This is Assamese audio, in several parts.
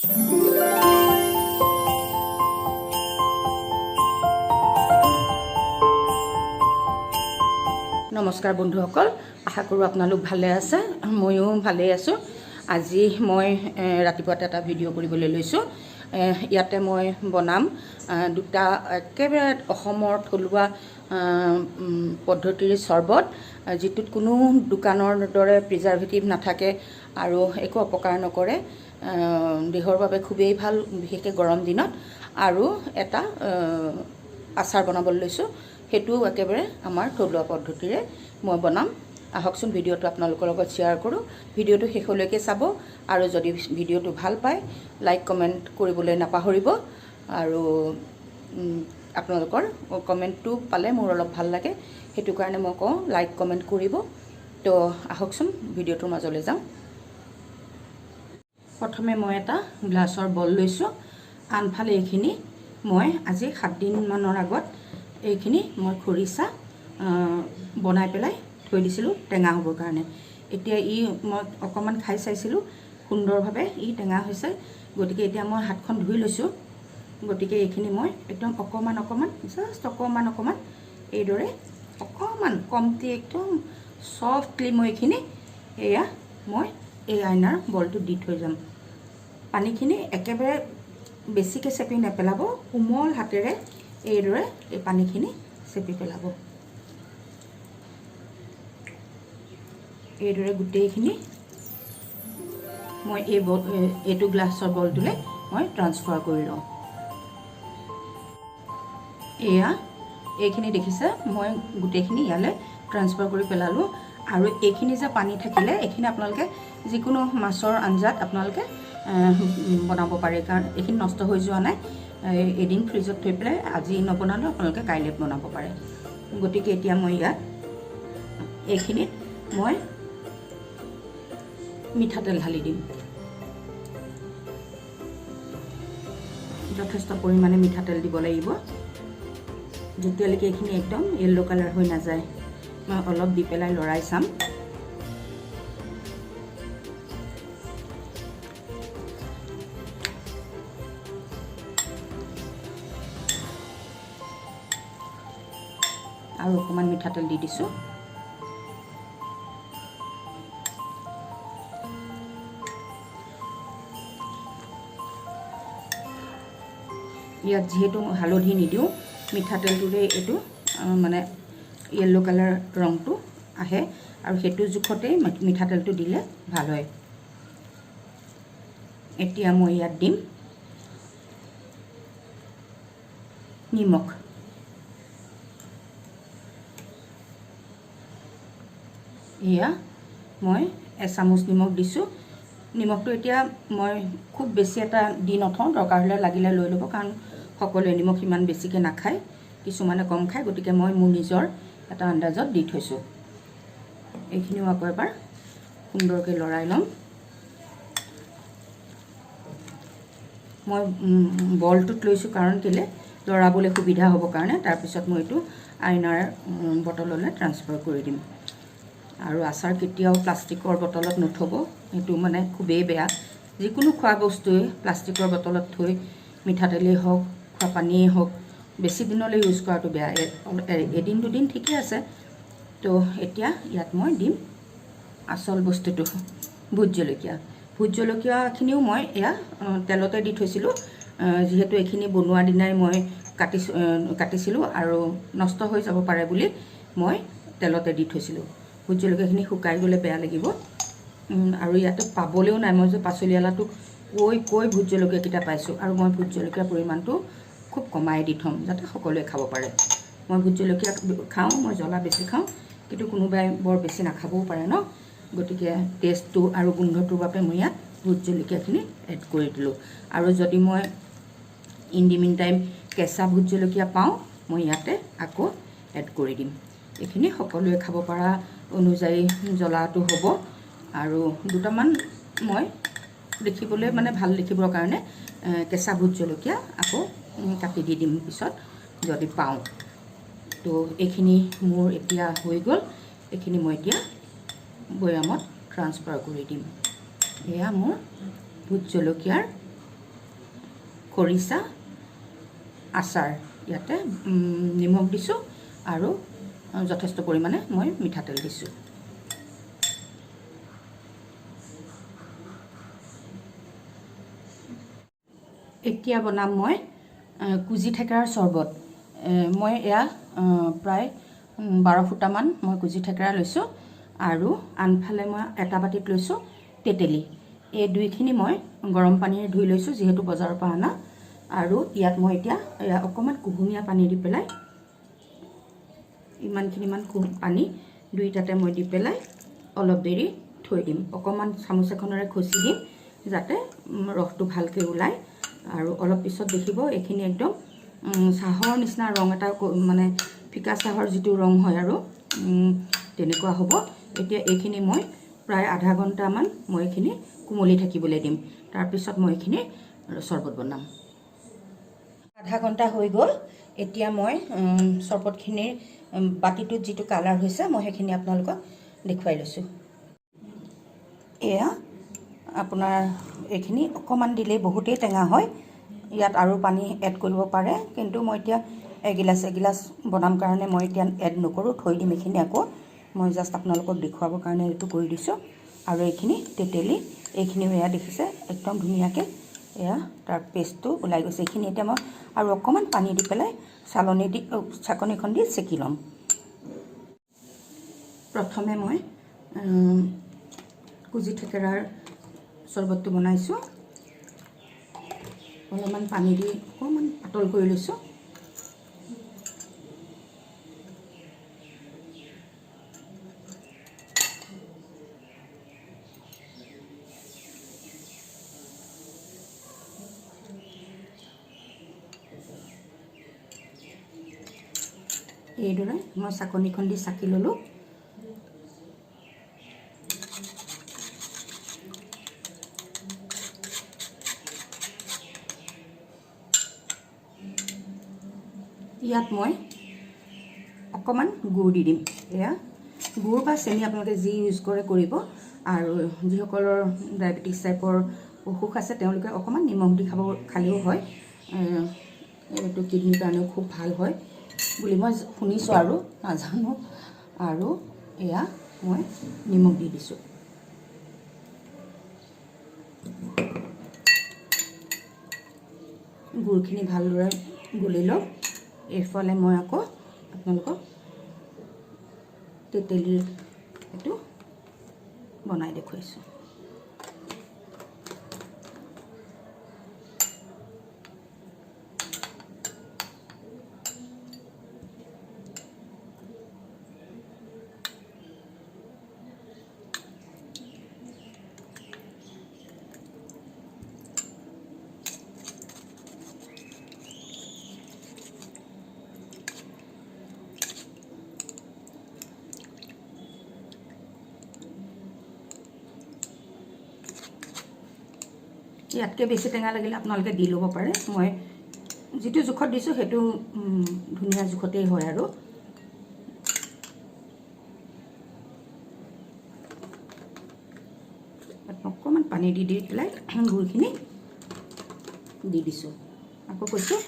নমস্কাৰ বন্ধুসকল, আশা কৰোঁ আপোনালোক ভালে আছে। ময়ো ভালেই আছোঁ। আজি মই ৰাতিপুৱাতে এটা ভিডিঅ' কৰিবলৈ লৈছোঁ। ইয়াতে মই বনাম দুটা একেবাৰে অসমৰ থলুৱা পদ্ধতিৰ চৰ্বত, যিটোত কোনো দোকানৰ দৰে প্ৰিজাৰ্ভেটিভ নাথাকে আৰু একো অপকাৰ নকৰে। দেহৰ বাবে খুবেই ভাল, বিশেষকৈ গৰম দিনত। আৰু এটা আচাৰ বনাবলৈ লৈছোঁ, সেইটোও একেবাৰে আমাৰ থলুৱা পদ্ধতিৰে মই বনাম। আহকচোন ভিডিঅ'টো আপোনালোকৰ লগত শ্বেয়াৰ কৰোঁ। ভিডিঅ'টো শেষলৈকে চাব আৰু যদি ভিডিঅ'টো ভাল পায় লাইক কমেণ্ট কৰিবলৈ নাপাহৰিব। আৰু আপোনালোকৰ কমেণ্টটো পালে মোৰ অলপ ভাল লাগে, সেইটো কাৰণে মই কওঁ লাইক কমেণ্ট কৰিব। তো আহকচোন ভিডিঅ'টোৰ মাজলৈ যাওঁ। প্ৰথমে মই এটা গ্লাছৰ বল লৈছোঁ। আনফালে এইখিনি মই আজি 7 দিনমানৰ আগত এইখিনি মই খৰিচা বনাই পেলাই থৈ দিছিলোঁ টেঙা হ'বৰ কাৰণে। এতিয়া মই অকণমান খাই চাইছিলোঁ, সুন্দৰভাৱে টেঙা হৈছে। গতিকে এতিয়া মই হাতখন ধুই লৈছোঁ। গতিকে এইখিনি মই একদম অকণমান জাষ্ট অকণমান এইদৰে অকণমান কমটি একদম ছফ্টলি মই এইখিনি মই এই আইনাৰ বলটো দি থৈ যাম। পানীখিনি একেবাৰে বেছিকৈ চেপি নেপেলাব, কোমল হাতেৰে এইদৰে এই পানীখিনি চেপি পেলাব। এইদৰে গোটেইখিনি মই এইটো গ্লাছৰ বলটোলৈ মই ট্ৰান্সফাৰ কৰি লওঁ। এইখিনি দেখিছে, মই গোটেইখিনি ইয়ালৈ ট্ৰান্সফাৰ কৰি পেলালোঁ। আৰু এইখিনি যে পানী থাকিলে, এইখিনি আপোনালোকে যিকোনো মাছৰ আঞ্জাত আপোনালোকে বনাব পাৰে, কাৰণ এইখিনি নষ্ট হৈ যোৱা নাই। এদিন ফ্ৰিজত থৈ পেলাই আজি নবনালেও আপোনালোকে কাইলৈ বনাব পাৰে। গতিকে এতিয়া মই ইয়াত এইখিনিত মই মিঠাতেল ঢালি দিম। যথেষ্ট পৰিমাণে মিঠাতেল দিব লাগিব, যেতিয়ালৈকে এইখিনি একদম য়েল্ল' কালাৰ হৈ নাযায়। মই অলপ দি পেলাই লৰাই চাম। আৰু অকণমান মিঠাতেল দি দিছোঁ। ইয়াত যিহেতু হালধি নিদিওঁ, মিঠাতেলটোৰে এইটো মানে য়েল্ল' কালাৰ ৰংটো আহে, আৰু সেইটো জোখতেই মিঠাতেলটো দিলে ভাল হয়। এতিয়া মই ইয়াত দিম নিমখ। এয়া মই এচামুচ নিমখ দিছোঁ। নিমখটো এতিয়া মই খুব বেছি এটা দি নথওঁ, দৰকাৰ হ'লে লাগিলে লৈ ল'ব, কাৰণ সকলোৱে নিমখ ইমান বেছিকৈ নাখায়, কিছুমানে কম খায়। গতিকে মই মোৰ নিজৰ এটা আন্দাজত দি থৈছোঁ। এইখিনিও আকৌ এবাৰ সুন্দৰকৈ লৰাই ল'ম। মই বলটোত লৈছোঁ কাৰণ কেলৈ লৰাবলৈ সুবিধা হ'ব কাৰণে। তাৰপিছত মই এইটো আইনাৰ বটললৈ ট্ৰান্সফাৰ কৰি দিম। আৰু আচাৰ কেতিয়াও প্লাষ্টিকৰ বটলত নথ'ব, সেইটো মানে খুবেই বেয়া। যিকোনো খোৱা বস্তুৱে প্লাষ্টিকৰ বটলত থৈ, মিঠাতেলেই হওক খোৱা পানীয়েই হওক, বেছি দিনলৈ ইউজ কৰাটো বেয়া। এদিন দুদিন ঠিকে আছে। তো এতিয়া ইয়াত মই দিম আচল বস্তুটো, ভোট জলকীয়া। ভোট জলকীয়াখিনিও মই এয়া তেলতে দি থৈছিলোঁ, যিহেতু এইখিনি বনোৱাৰ দিনাই মই কাটিছিলোঁ আৰু নষ্ট হৈ যাব পাৰে বুলি মই তেলতে দি থৈছিলোঁ। ভোট জলকীয়াখিনি শুকাই গ'লে বেয়া লাগিব। আৰু ইয়াতে পাবলৈও নাই, মই যে পাচলিৱালাটোক কৈ ভোট জলকীয়াকেইটা পাইছোঁ। আৰু মই ভোট জলকীয়াৰ পৰিমাণটো খুব কমাই দি থ'ম, যাতে সকলোৱে খাব পাৰে। মই ভোট জলকীয়া খাওঁ, মই জ্বলা বেছি খাওঁ, কিন্তু কোনোবাই বৰ বেছি নাখাবও পাৰে ন। গতিকে টেষ্টটো আৰু গোন্ধটোৰ বাবে মই ইয়াত ভোট জলকীয়াখিনি এড কৰি দিলোঁ। আৰু যদি মই ইন দি মিন টাইম কেঁচা ভোট জলকীয়া পাওঁ, মই ইয়াতে আকৌ এড কৰি দিম। এইখিনি সকলোৱে খাব পৰা অনুযায়ী জ্বলাটো হ'ব। আৰু দুটামান মই দেখিবলৈ মানে ভাল দেখিবৰ কাৰণে কেঁচা ভোট জলকীয়া আকৌ কাটি দি দিম পিছত যদি পাওঁ। তো এইখিনি মোৰ এতিয়া হৈ গ'ল। এইখিনি মই এতিয়া বৈয়ামত ট্ৰান্সফাৰ কৰি দিম। এয়া মোৰ ভোট জলকীয়াৰ খৰিচা আচাৰ ইয়াতে নিমখ দিছোঁ আৰু যথেষ্ট পৰিমাণে মই মিঠাতেল দিছোঁ। এতিয়া বনাম মই কুজি থেকেৰাৰ চৰ্বত। মই এয়া প্ৰায় 12 ফুটামান মই কুজি থেকেৰা লৈছোঁ আৰু আনফালে মই এটা বাটিত লৈছোঁ তেতেলী। এই দুইখিনি মই গৰম পানীৰে ধুই লৈছোঁ যিহেতু বজাৰৰ পৰা অনা। আৰু ইয়াত মই এতিয়া অকণমান কুহুমীয়া পানী দি পেলাই ইমানখিনিমান পানী দুইটাতে মই দি পেলাই অলপ দেৰি থৈ দিম। অকণমান চামুচ এখনেৰে খচি দিম যাতে ৰসটো ভালকৈ ওলায়। আৰু অলপ পিছত দেখিব এইখিনি একদম চাহৰ নিচিনা ৰং এটা মানে ফিকা চাহৰ যিটো ৰং হয় আৰু তেনেকুৱা হ'ব। এতিয়া এইখিনি মই প্ৰায় আধা ঘণ্টামান মই এইখিনি কোমলি থাকিবলৈ দিম। তাৰপিছত মই এইখিনি চৰ্বত বনাম। আধা ঘণ্টা হৈ গ'ল। এতিয়া মই চৰ্বতখিনিৰ বাতিটোত যিটো কালাৰ হৈছে মই সেইখিনি আপোনালোকক দেখুৱাই লৈছোঁ। এয়া আপোনাৰ এইখিনি অকণমান দিলেই বহুতেই টেঙা হয়। ইয়াত আৰু পানী এড কৰিব পাৰে, কিন্তু মই এতিয়া এগিলাচ বনাম কাৰণে মই এতিয়া এড নকৰোঁ, থৈ দিম এইখিনি। আকৌ মই জাষ্ট আপোনালোকক দেখুৱাবৰ কাৰণে এইটো কৰি দিছোঁ। আৰু এইখিনি তেতেলী এইখিনিও এয়া দেখিছে একদম ধুনীয়াকৈ এয়া তাৰ পেষ্টটো ওলাই গৈছে। এইখিনি এতিয়া মই আৰু অকণমান পানী দি পেলাই চাকনিখন দি চেকি ল'ম। প্ৰথমে মই কুজি থেকেৰাৰ চৰ্বতটো বনাইছোঁ। অলপমান পানী দি অকণমান পাতল কৰি লৈছোঁ। এইদৰে মই চাকনিখন দি চাকি ল'লোঁ। ইয়াত মই অকণমান গুড় দি দিম। এয়া গুড় বা চেনি আপোনালোকে যি ইউজ কৰে কৰিব। আৰু যিসকলৰ ডায়েবেটিছ টাইপৰ অসুখ আছে তেওঁলোকে অকণমান নিমখ দি খালেও হয়। এইটো কিডনীৰ কাৰণেও খুব ভাল হয় বুলি মই শুনিছোঁ আৰু নাজানো। আৰু এয়া মই নিমখ দি দিছোঁ। গুড়খিনি ভালদৰে গুলি লওঁ। এইফালে মই আকৌ আপোনালোকক তেতেলীৰ এইটো বনাই দেখুৱাইছোঁ। ইয়াতকৈ বেছি টেঙা লাগিলে আপোনালোকে দি ল'ব পাৰে। মই যিটো জোখত দিছোঁ সেইটো ধুনীয়া জোখতেই হয়। আৰু অকণমান পানী দি পেলাই গুড়খিনি দি দিছোঁ। আকৌ কৈছোঁ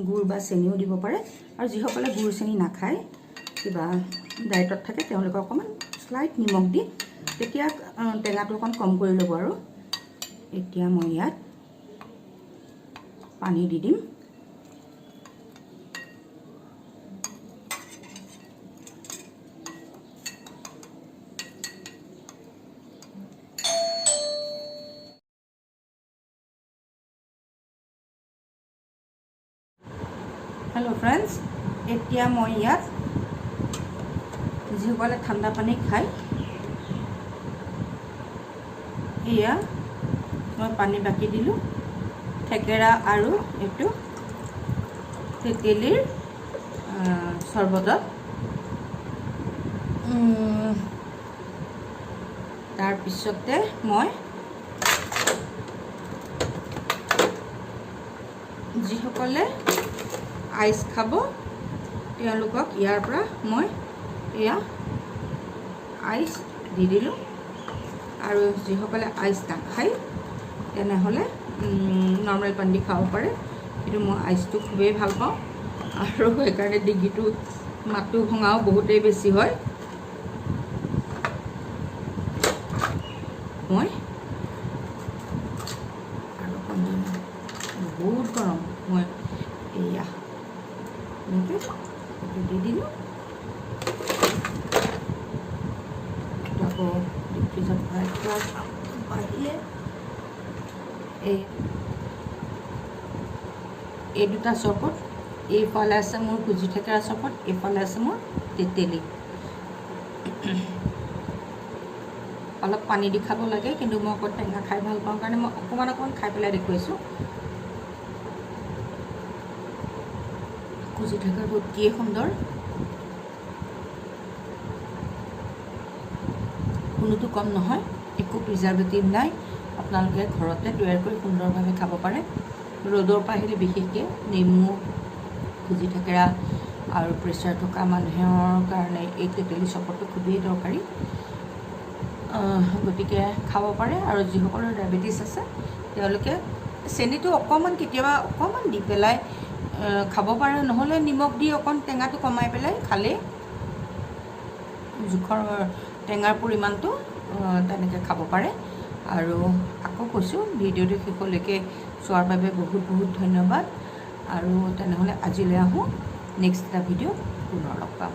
গুড় বা চেনিও দিব পাৰে। আৰু যিসকলে গুড় চেনি নাখায়, কিবা ডায়েটত থাকে, তেওঁলোকে অকণমান স্লাইট নিমখ দি তেতিয়া টেঙাটো অকণ কম কৰি ল'ব। আৰু এতিয়া মই ইয়াত পানী দি দিম। হেল্ল' ফ্ৰেণ্ডছ, এতিয়া মই ইয়াত যিসকলে ঠাণ্ডা পানী খায়, এয়া মই পানী বাকি দিলোঁ থেকেৰা আৰু এইটো তেতেলীৰ চৰ্বতত। তাৰপিছতে মই যিসকলে আইচ খাব তেওঁলোকক ইয়াৰ পৰা মই এয়া আইচ দি দিলোঁ। আৰু যিসকলে আইচ নাখায় তেনেহ'লে নৰ্মেল পানী দি খাব পাৰে। কিন্তু মই আইচটো খুবেই ভাল পাওঁ আৰু সেইকাৰণে ডিঙিটো মাতটো ভঙাও বহুতেই বেছি হয়। মই আৰু বহুত গৰম মই এয়া এনেকৈ এইটো দি দিলোঁ। আকৌ ফ্ৰিজত ভৰাই থোৱা বাহিৰে এই দুটা চৰবত, এইফালে আছে মোৰ কুজি থেকেৰা চৰবত, এইফালে আছে মোৰ তেতেলী। অলপ পানী দি খাব লাগে, কিন্তু মই অকণ টেঙা খাই ভাল পাওঁ কাৰণে মই অকণমান খাই পেলাই দেখুৱাইছোঁ। কুজি থেকেৰাটো অতি সুন্দৰ, কোনোটো কম নহয়, একো প্ৰিজাৰ্ভেটিভ নাই। আপোনালোকে ঘৰতে তৈয়াৰ কৰি সুন্দৰভাৱে খাব পাৰে। ৰ'দৰ পৰা আহিলে বিশেষকৈ নেমু, কুজি থেকেৰা আৰু প্ৰেছাৰ থকা মানুহৰ কাৰণে এই তেতেলী চৰবতটো খুবেই দৰকাৰী। গতিকে খাব পাৰে। আৰু যিসকলৰ ডায়েবেটিছ আছে তেওঁলোকে চেনিটো অকণমান কেতিয়াবা অকণমান দি পেলাই খাব পাৰে, নহ'লে নিমখ দি অকণ টেঙাটো কমাই পেলাই খালেই জোখৰ টেঙাৰ পৰিমাণটো তেনেকৈ খাব পাৰে। আৰু আকৌ কৈছোঁ, ভিডিঅ'টো শেষলৈকে চোৱাৰ বাবে বহুত বহুত ধন্যবাদ। আৰু তেনেহ'লে আজিলৈ আহোঁ, নেক্সট এটা ভিডিঅ'ত পুনৰ লগ পাম।